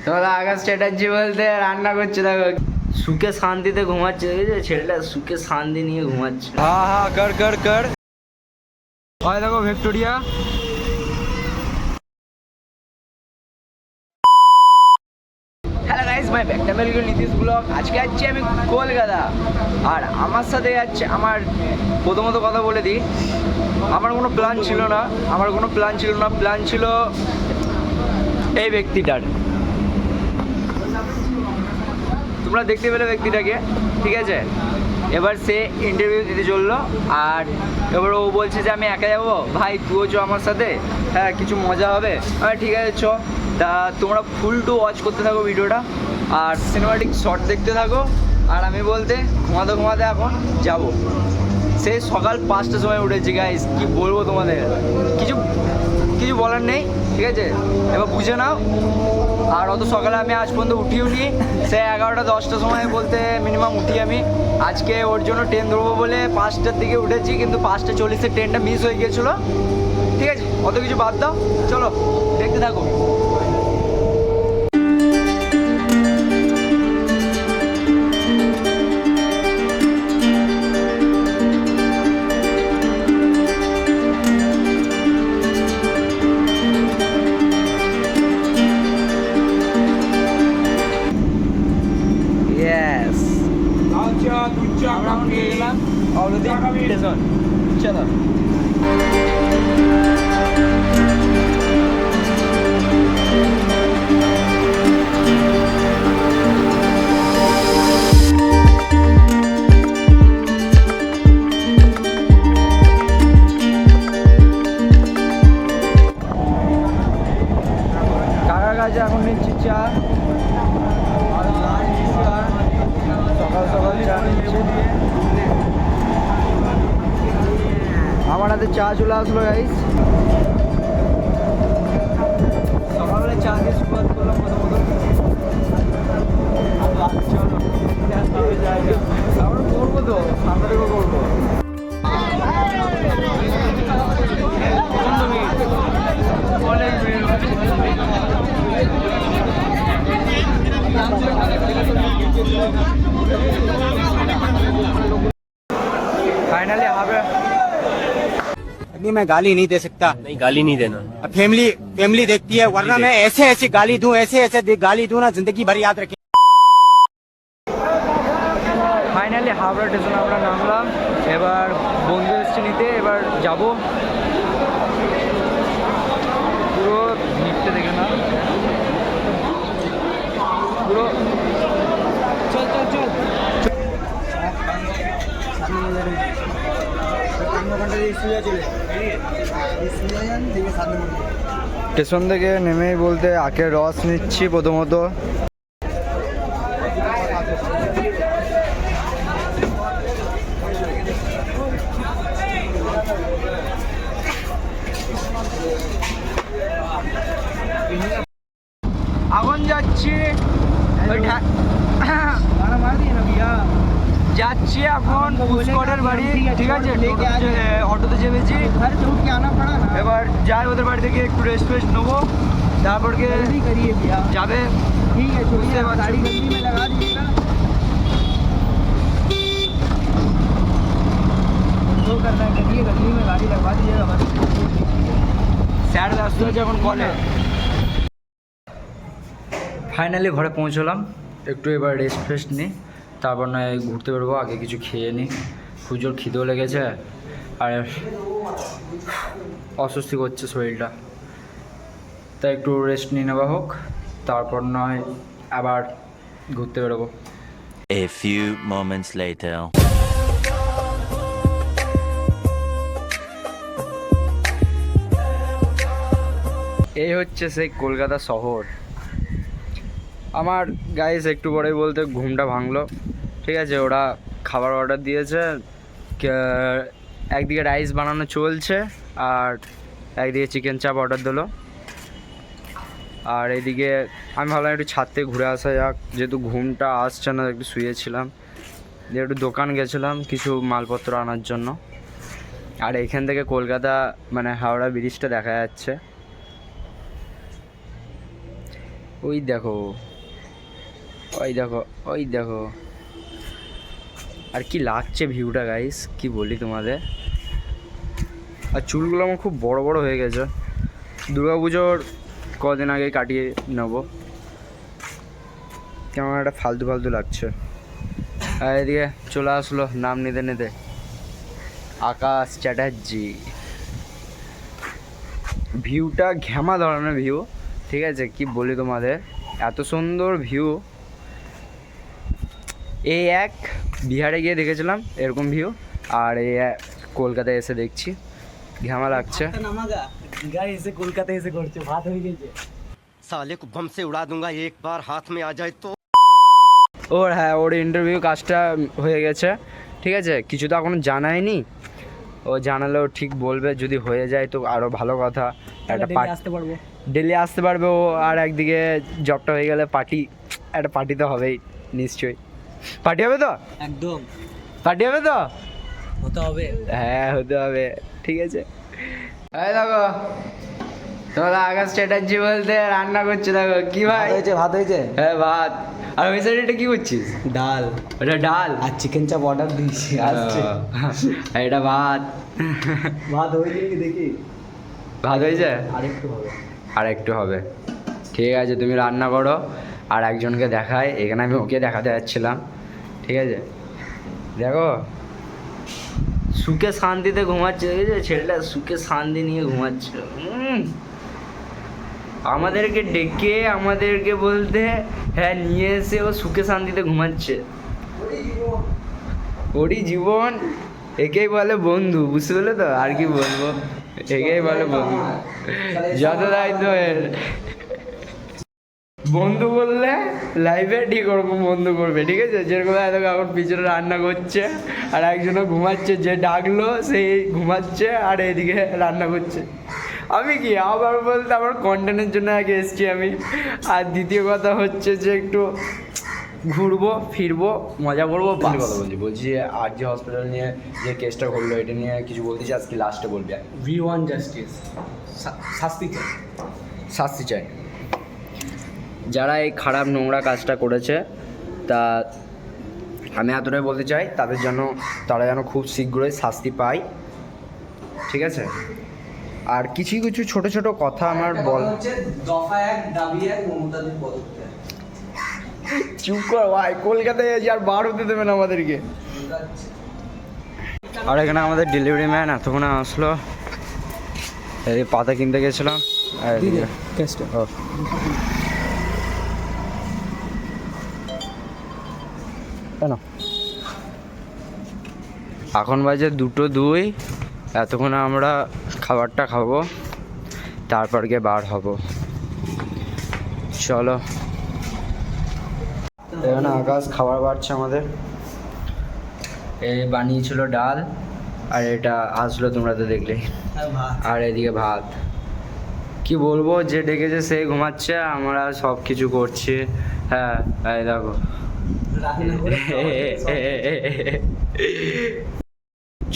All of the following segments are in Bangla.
তোরা আকাশ চ্যাটার্জি বলতে রান্না করছে, দেখো সুখে শান্তিতে ঘুমাচ্ছে, দেখেছো ছেলেটা সুখে শান্তি নিয়ে ঘুমাচ্ছে। हाँ हाँ कर कर कर। और देखो Victoria. Hello guys, my back to Nitish blog. আজকে যাচ্ছি আমি কলকাতা, আর আমার সাথে যাচ্ছে আমার প্রথমত কথা বলে দিই, আমার কোনো প্ল্যান ছিল না, প্ল্যান ছিল এই ব্যক্তিটার। তোমরা দেখতে পেলে ব্যক্তিটাকে, ঠিক আছে। এবার সে ইন্টারভিউ দিতে চললো, আর এবার ও বলছে যে আমি একা যাবো, ভাই তুইও চ আমার সাথে, হ্যাঁ কিছু মজা হবে। ঠিক আছে চ। তা তোমরা ফুল টু ওয়াচ করতে থাকো ভিডিওটা, আর সিনেমাটিক শট দেখতে থাকো। আর আমি বলতে ঘুমাতে ঘুমাতে এখন যাব। সেই সকাল 5টার সময় উঠেছি গাইস, কি বলবো তোমাদের, কিছু কিছু বলার নেই, ঠিক আছে। এবার বুঝে নাও। আর অত সকালে আমি আজ পর্যন্ত উঠিও নি, সে 11টা 10টার সময় বলতে মিনিমাম উঠি আমি। আজকে ওর জন্য ট্রেন ধরবো বলে 5টার দিকে উঠেছি, কিন্তু 5টা 40-এ ট্রেনটা মিস হয়ে গিয়েছিলো। ঠিক আছে, অত কিছু বাদ দাও, চলো দেখতে থাকো। চলো কাকার কাছে এখন নিচ্ছি চা, সকাল সকাল চা নিচ্ছি। আমার হাতে চা চলে আসলো গাইস, সকালবেলা চা দিয়ে শুরুয়াত করলাম প্রথমত। চলো আমরা করবো তো, সামনে থেকে করবো। फाइनली हावे नहीं मैं गाली नहीं दे सकता। नहीं गाली नहीं देना। फैमिली फैमिली देखती है, वरना मैं ऐसे ऐसे गाली दूं, ऐसे गाली दूं ना, जिंदगी भर याद रखें। ফাইনালি হাওড়া স্টেশনে আমরা নামলাম। এবার বন্ধু এসছে নিতে, এবার যাব। পুরো ভিড়টা দেখে না, পুরো চল চল চল। স্টেশন থেকে নেমেই বলতে আখের রস নিচ্ছি প্রথমত। এখন যাচ্ছি এখন পুষ্করের বাড়ি, ঠিক আছে। অটোতে চেপেছি, এবার যাই ওদের বাড়ি থেকে একটু রেস্ট ফেস্ট নেবো, তারপর যাবে। স্যার আসতে হচ্ছে এখন কলে। ফাইনালি ঘরে পৌঁছলাম, একটু এবার রেস্ট ফেস্ট নিই, তারপর নয় ঘুরতে বেরোবো। আগে কিছু খেয়ে নিই, খুব জোর খিদেও লেগেছে, আর অস্বস্তি করছে শরীরটা, তাই একটু রেস্ট নিয়ে নেওয়া হোক, তারপর নয় আবার ঘুরতে বেরোবো। A few moments later. এই হচ্ছে সেই কলকাতা শহর। আমার গাইস একটু পরেই বলতে ঘুমটা ভাঙলো, ঠিক আছে। ওরা খাবার অর্ডার দিয়েছে, একদিকে রাইস বানানো চলছে, আর একদিকে চিকেন চাপ অর্ডার দিলো। আর এইদিকে আমি ভাবলাম একটু ছাদ থেকে ঘুরে আসা যাক, যেহেতু ঘুমটা আসছে না, একটু শুয়েছিলাম, দিয়ে একটু দোকান গেছিলাম কিছু মালপত্র আনার জন্য। আর এখান থেকে কলকাতা মানে হাওড়া ব্রিজটা দেখা যাচ্ছে। ওই দেখো, ওই দেখো, ওই দেখো। আর কি লাগছে ভিউটা গাইস, কি বলি তোমাদের। আর চুলগুলো আমার খুব বড় বড় হয়ে গেছে, দুর্গাপুজোর কদিন আগে কাটিয়ে নেবো, কেমন একটা ফালতু ফালতু লাগছে। আর এদিকে চলে আসলো নাম নিতে নিতে আকাশ চ্যাটার্জি। ভিউটা ঘ্যামা ধরনের ভিউ, ঠিক আছে, কি বলি তোমাদের, এত সুন্দর ভিউ। এই এক বিহারে গিয়ে দেখেছিলাম এরকম ভিউ, আর এই কলকাতায় এসে দেখছি, ঘ্যামা লাগছে। साले को बम से उड़ा दूंगा एक बार हाथ में आ जाए तो। ওর হ্যাঁ, ওর ইন্টারভিউ কাজটা হয়ে গেছে, ঠিক আছে, কিছু তো এখনো জানায়নি, ও জানালেও ঠিক বলবে, যদি হয়ে যায় তো আরও ভালো কথা। একটা ডেলি আসতে পারবে ও, আর একদিকে জবটা হয়ে গেলে একটা পার্টি তো হবেই নিশ্চয়ই। পার্টি হবে তো, একদম পার্টি হবে তো, হতে হবে। হ্যাঁ হতে হবে, ঠিক আছে। এই দেখো তোমরা আকাশ চ্যাটার্জি বলতে রান্না করছে, দেখো কি ভাই, ভাত হয়েছে, হ্যাঁ ভাত। আর ওই সাইডে এটা কি করছিস? ডাল ওটা ডাল আর চিকেন চাপ অর্ডার দিয়েছি, আসছে। আর এটা ভাত। ভাত হয়েছে কি দেখি, ভাত হয়েছে, আরেকটু হবে। আর একটু হবে, ঠিক আছে, তুমি রান্না করো। আর একজনকে দেখায়, এখানে আমি ওকে দেখাতে যাচ্ছিলাম, ঠিক আছে, দেখো সুখে শান্তিতে ঘুমাচ্ছে, দেখেছো ছেলেটা সুখে শান্তি নিয়ে ঘুমাচ্ছে। আমাদেরকে ডেকে আমাদেরকে বলতে হ্যাঁ নিয়ে এসে ও সুখে শান্তিতে ঘুমাচ্ছে। ওরই জীবন, একেই বলে বন্ধু, বুঝতে পারলে তো, আর কি বলবো, একেই বলে বন্ধু, যত দায়িত্ব এর। বন্ধু বললে লাইফে ঠিক ওরকম বন্ধু করবে, ঠিক আছে, যেরকম দেখো এখন পিছনে রান্না করছে আর একজনও ঘুমাচ্ছে, যে ডাকলো সেই ঘুমাচ্ছে আর এদিকে রান্না করছে। আমি কি আবার বলতে আমার কন্টেন্টের জন্য আগে এসেছি আমি, আর দ্বিতীয় কথা হচ্ছে যে একটু ঘুরবো ফিরবো মজা করবো। কথা বলছি আর যে হসপিটাল নিয়ে যে কেসটা করলো, এটা নিয়ে কিছু বলতে চাই, আজকে লাস্টে বলবি। উই ওয়ান্ট জাস্টিস, শাস্তি চাই, শাস্তি চাই যারা এই খারাপ নোংরা কাজটা করেছে। তা আমি এতটাই বলতে চাই, তারা যেন খুব শীঘ্রই শাস্তি পায়, ঠিক আছে। আর কিছু কিছু ছোট ছোট কথা আমার বল, দফা এক দাবি এক, মমতাদের পদত্যাগ। চুপ কর ভাই, কলকাতায় এসে আর বার হতে দেবে না আমাদেরকে। আর এখানে আমাদের ডেলিভারি ম্যান এতক্ষণে আসলো, এই পাতা কিনতে গেছিলাম। আর এদিকে ও কেন এখন বাজে 2:02, এতক্ষণে আমরা খাবারটা খাবো, তারপর গিয়ে বার হব। চলো, এখানে আকাশ খাবার বাড়ছে আমাদের। এই বানিয়েছিল ডাল, আর এটা আসলো তোমরা তো দেখলে, আর এদিকে ভাত। কি বলবো, যে ডেকেছে সে ঘুমাচ্ছে, আমরা সব কিছু করছি। হ্যাঁ এই দেখো,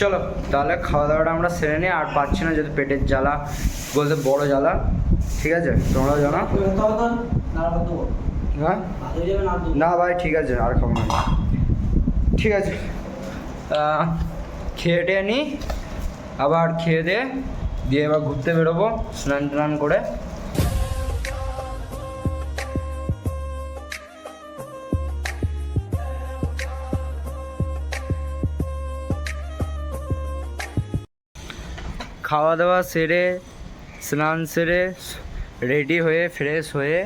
চলো তাহলে খাওয়া দাওয়াটা আমরা সেরে নিই। আর পাচ্ছি না, যদি পেটের জ্বালা বলতে বড় জ্বালা, ঠিক আছে, তোমরাও জানো। হ্যাঁ না ভাই, ঠিক আছে, আর খাবো না, ঠিক আছে। খেয়ে টেয়ে নিই, আবার খেয়ে দিয়ে এবার ঘুরতে বেরোবো স্নান টান করে। খাওয়া দাওয়া সেরে, স্নান সেরে, রেডি হয়ে ফ্রেশ হয়ে,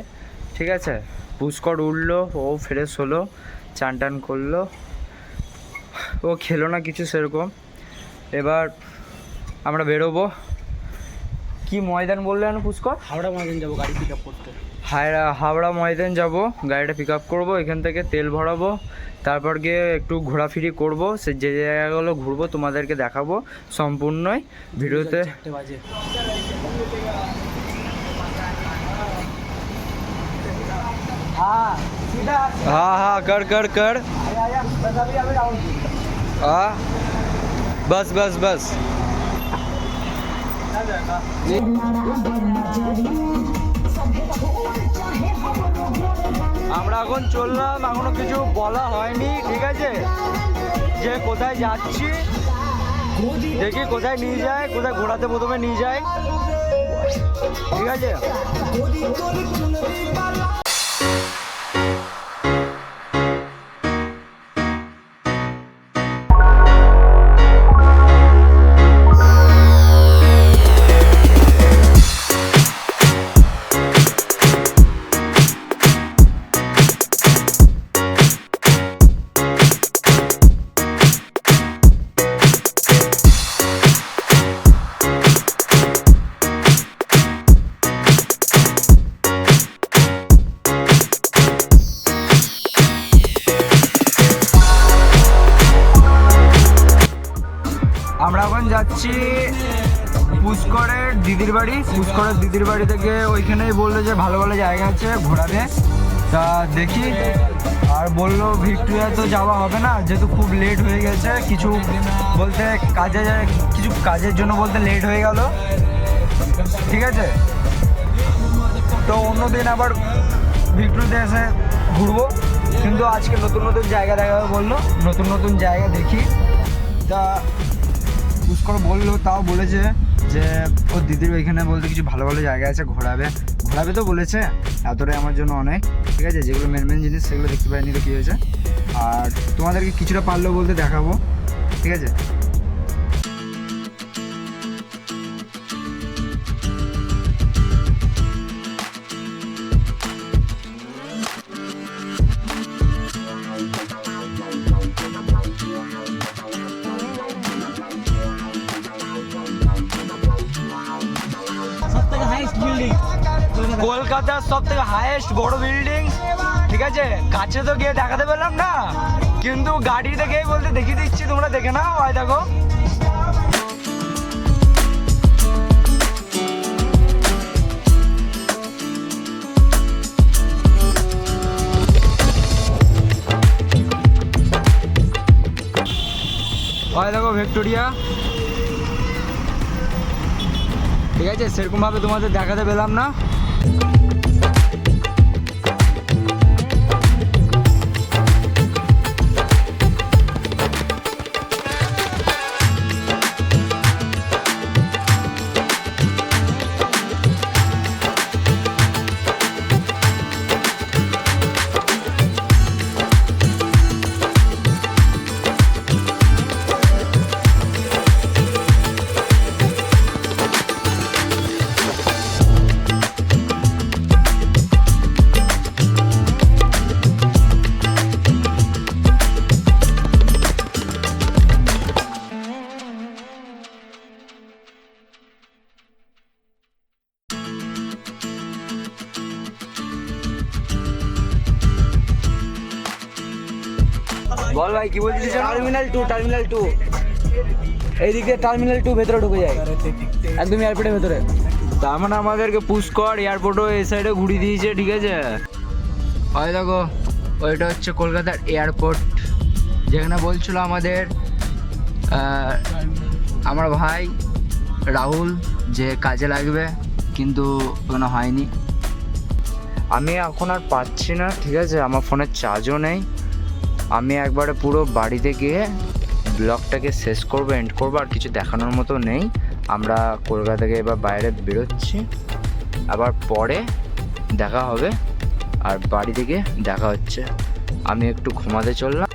ঠিক আছে, পুষ্কর উঠলো, ও ফ্রেশ হলো, চান টান করলো, ও খেলো না কিছু সেরকম। এবার আমরা বেরোবো। কি ময়দান বললেন পুষ্কর? হাওড়া ময়দান যাবো গাড়ি পিক আপ করতে। হাওড়া ময়দান যাব, গাড়িটা পিক আপ করবো, এখান থেকে তেল ভরাবো, তারপর গিয়ে একটু ঘোরাফিরি করবো, সে যে জায়গাগুলো ঘুরবো তোমাদেরকে দেখাবো সম্পূর্ণই ভিডিওতে। हाँ हाँ कर कर कर, हाँ बस बस बस। चाहे এখন চললাম, এখনো কিছু বলা হয়নি, ঠিক আছে, যে কোথায় যাচ্ছি, দেখি কোথায় নিয়ে যায়, কোথায় ঘোরাতে প্রথমে নিয়ে যায়, ঠিক আছে। আমরা এখন যাচ্ছি পুষ্করের দিদির বাড়ি। পুষ্করের দিদির বাড়ি থেকে ওইখানেই বললো যে ভালো ভালো জায়গা আছে ঘোরাবে, তা দেখি। আর বললো ভিক্টোরিয়া তো যাওয়া হবে না, যেহেতু খুব লেট হয়ে গেছে, কিছু বলতে কিছু কাজের জন্য বলতে লেট হয়ে গেল, ঠিক আছে। তো অন্যদিন আবার ভিক্টোরিয়াতে এসে ঘুরবো, কিন্তু আজকে নতুন নতুন জায়গা দেখাবে বললো, নতুন নতুন জায়গা দেখি। তা পুষ্কর বললো, তাও বলেছে যে ওর দিদির ওইখানে বলতে কিছু ভালো ভালো জায়গা আছে, ঘোরাবে তো বলেছে। এতটাই আমার জন্য অনেক, ঠিক আছে। যেগুলো মেন জিনিস সেগুলো দেখতে পাইনি তো কী হয়েছে, আর তোমাদেরকে কিছুটা পারলেও বলতে দেখাবো, ঠিক আছে। কলকাতার সব থেকে হাইয়েস্ট বড় বিল্ডিং, ঠিক আছে। কাছে তো গিয়ে দেখাতে পেলাম না, কিন্তু গাড়িতে গিয়ে বলতে দেখিয়ে দিচ্ছি, তোমরা দেখে নাও। ওই দেখো, ওই দেখো ভিক্টোরিয়া, ঠিক আছে। সেরকম ভাবে তোমাদের দেখাতে পেলাম না। বল ভাই, কি বলছিস? টার্মিনাল 2 এইদিকে টার্মিনাল 2 ভেতরে ঢুকে যায়, একদম এয়ারপোর্টের ভেতরে। তার মানে আমাদেরকে পুষ্কর এয়ারপোর্টও এই সাইডে ঘুরিয়ে দিয়েছে, ঠিক আছে। ওই দেখো, ওইটা হচ্ছে কলকাতার এয়ারপোর্ট, যেখানে বলছিল আমাদের আমার ভাই রাহুল যে কাজে লাগবে, কিন্তু কোনো হয়নি। আমি এখন আর পাচ্ছি না, ঠিক আছে। আমার ফোনের চার্জও নেই। আমি একবারে পুরো বাড়িতে গিয়ে ব্লগটাকে শেষ করবো, এন্ড করবো, আর কিছু দেখানোর মতো নেই। আমরা কলকাতা থেকে এবার বাইরে বেরোচ্ছি, আবার পরে দেখা হবে, আর বাড়ি থেকে দেখা হচ্ছে। আমি একটু ঘুমাতে চললাম।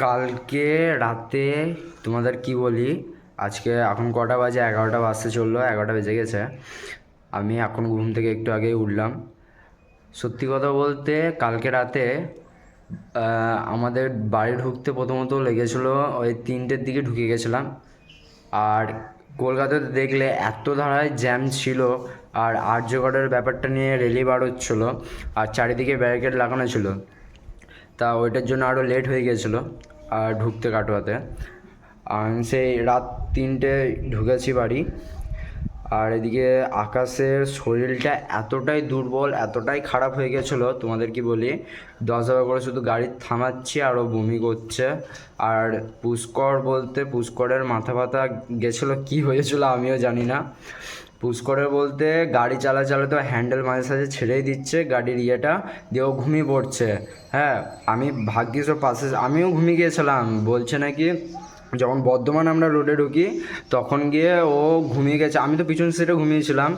কালকে রাতে তোমাদের কি বলি, আজকে এখন কটা বাজে, 11টা বাজতে চললো, 11টা বেজে গেছে। আমি এখন ঘুম থেকে একটু আগেই উঠলাম। সত্যি কথা বলতে কালকে রাতে আমাদের বাড়ি ঢুকতে প্রথমত লেগেছিলো ওই 3টের দিকে ঢুকে গেছিলাম। আর কলকাতাতে দেখলে এত ধারায় জ্যাম ছিল, আর আর্যগড়ের ব্যাপারটা নিয়ে রেলি বার হচ্ছিলো, আর চারিদিকে ব্যারিকেড লাগানো ছিল, তা ওইটার জন্য আরও লেট হয়ে গেছিলো আর ঢুকতে কাটোয়াতে। আমি সেই রাত 3টে ঢুকেছি বাড়ি। আর এদিকে আকাশের শরীরটা এতটাই দুর্বল, এতটাই খারাপ হয়ে গেছিলো, তোমাদের কি বলি, 10 বার করে শুধু গাড়ি থামাচ্ছি আর ও বমি করছে। আর পুষ্করের মাথা ব্যথা গেছিলো, কী হয়েছিল আমিও জানি না। পুষ্করের বলতে গাড়ি চালাতে হ্যান্ডেল মাঝে সাঝে ছেড়েই দিচ্ছে গাড়ির ইয়েটা, দিয়ে ও ঘুমিয়ে পড়ছে। হ্যাঁ, আমি ভাগ্যিস ওর পাশে, আমিও ঘুমিয়ে গিয়েছিলাম। বলছে নাকি যখন বর্ধমান আমরা রোডে ঢুকি তখন গিয়ে ও ঘুমিয়ে গেছে, আমি তো পিছন সিটে ঘুমিয়েছিলাম।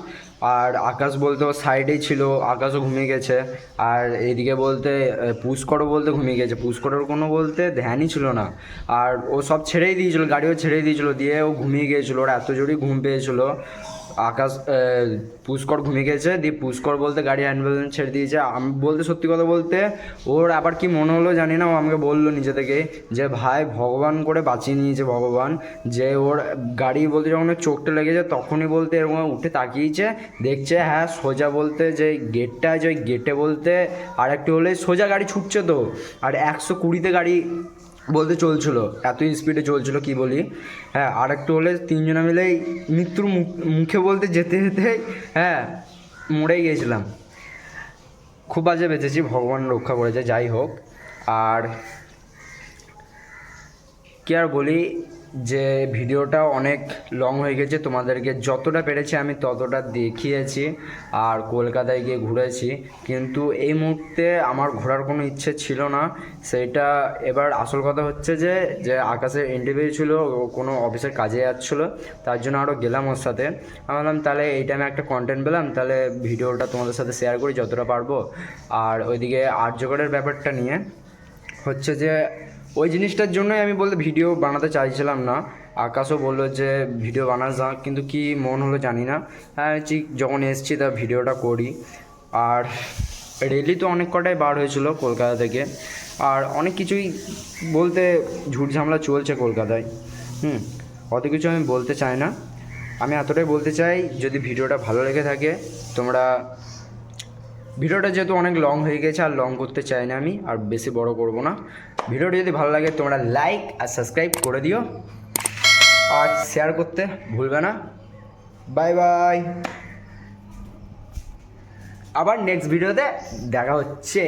আর আকাশ বলতে ও সাইডেই ছিল, আকাশও ঘুমিয়ে গেছে। আর এইদিকে বলতে পুষ্করও বলতে ঘুমিয়ে গেছে, পুষ্করের কোনো বলতে ধ্যানই ছিল না। আর ও সব ছেড়েই দিয়েছিলো, গাড়িও ছেড়েই দিয়েছিলো, দিয়ে ও ঘুমিয়ে গিয়েছিলো, ওর এত জোরই ঘুম পেয়েছিলো। পুষ্কর ঘুমিয়ে গেছে, দিয়ে পুষ্কর বলতে গাড়ি হ্যান্ডেল ছেড়ে দিয়েছে। আমি বলতে সত্যি কথা বলতে ওর আবার কি মনে হলো জানি না, ও আমাকে বললো নিজে থেকে যে ভাই ভগবান করে বাঁচিয়ে নিয়েছে ভগবান, যে ওর গাড়ি বলতে যখন ওর চোখটা লেগেছে তখনই বলতে এরকম উঠে তাকিয়েছে, দেখছে হ্যাঁ সোজা বলতে যে গেটটা আছে ওই গেটে বলতে আর একটু হলে সোজা গাড়ি ছুটছে তো, আর 120-তে গাড়ি বলতে চলছিল, এতই স্পিডে চলছিল কি বলি। হ্যাঁ, আর একটু হলে 3জনে মিলেই মৃত্যুর মুখে বলতে যেতে যেতে হ্যাঁ মরেই গিয়েছিলাম। খুব বাজে বেঁচেছি, ভগবান রক্ষা করেছে, যাই হোক। আর কি আর বলি, যে ভিডিওটা অনেক লং হয়ে গেছে, তোমাদেরকে যতটা পেরেছি আমি ততটা দেখিয়েছি। আর কলকাতায় গিয়ে ঘুরেছি, কিন্তু এই মুহূর্তে আমার ঘোরার কোনো ইচ্ছে ছিল না। সেইটা এবার আসল কথা হচ্ছে যে আকাশের ইন্টারভিউ ছিল, ও কোনো অফিসের কাজে যাচ্ছিলো, তার জন্য আরও গেলাম ওর সাথে। আমি বললাম তাহলে এই টাইমে একটা কন্টেন্ট পেলাম, তাহলে ভিডিওটা তোমাদের সাথে শেয়ার করি যতটা পারবো। আর ওইদিকে আর্যগড়ের ব্যাপারটা নিয়ে হচ্ছে যে ওই জিনিসটার জন্যই আমি বলতে ভিডিও বানাতে চাইছিলাম না। আকাশও বললো যে ভিডিও বানাস না, কিন্তু কি মন হলো জানি না, হ্যাঁ ঠিক যখন এসছি তা ভিডিওটা করি। আর রেলি তো অনেক কটাই বার হয়েছিল কলকাতা থেকে, আর অনেক কিছুই বলতে ঝুট ঝামেলা চলছে কলকাতায়। অত কিছু আমি বলতে চাই না, আমি এতটাই বলতে চাই যদি ভিডিওটা ভালো লেগে থাকে তোমরা, ভিডিওটা যেহেতু অনেক লং হয়ে গেছে আর লং করতে চাই না আমি, আর বেশি বড় করব না। ভিডিওটা যদি ভালো লাগে তোমরা লাইক আর সাবস্ক্রাইব করে দিও, আর শেয়ার করতে ভুলবে না। বাই বাই, আবার নেক্সট ভিডিওতে দেখা হচ্ছে।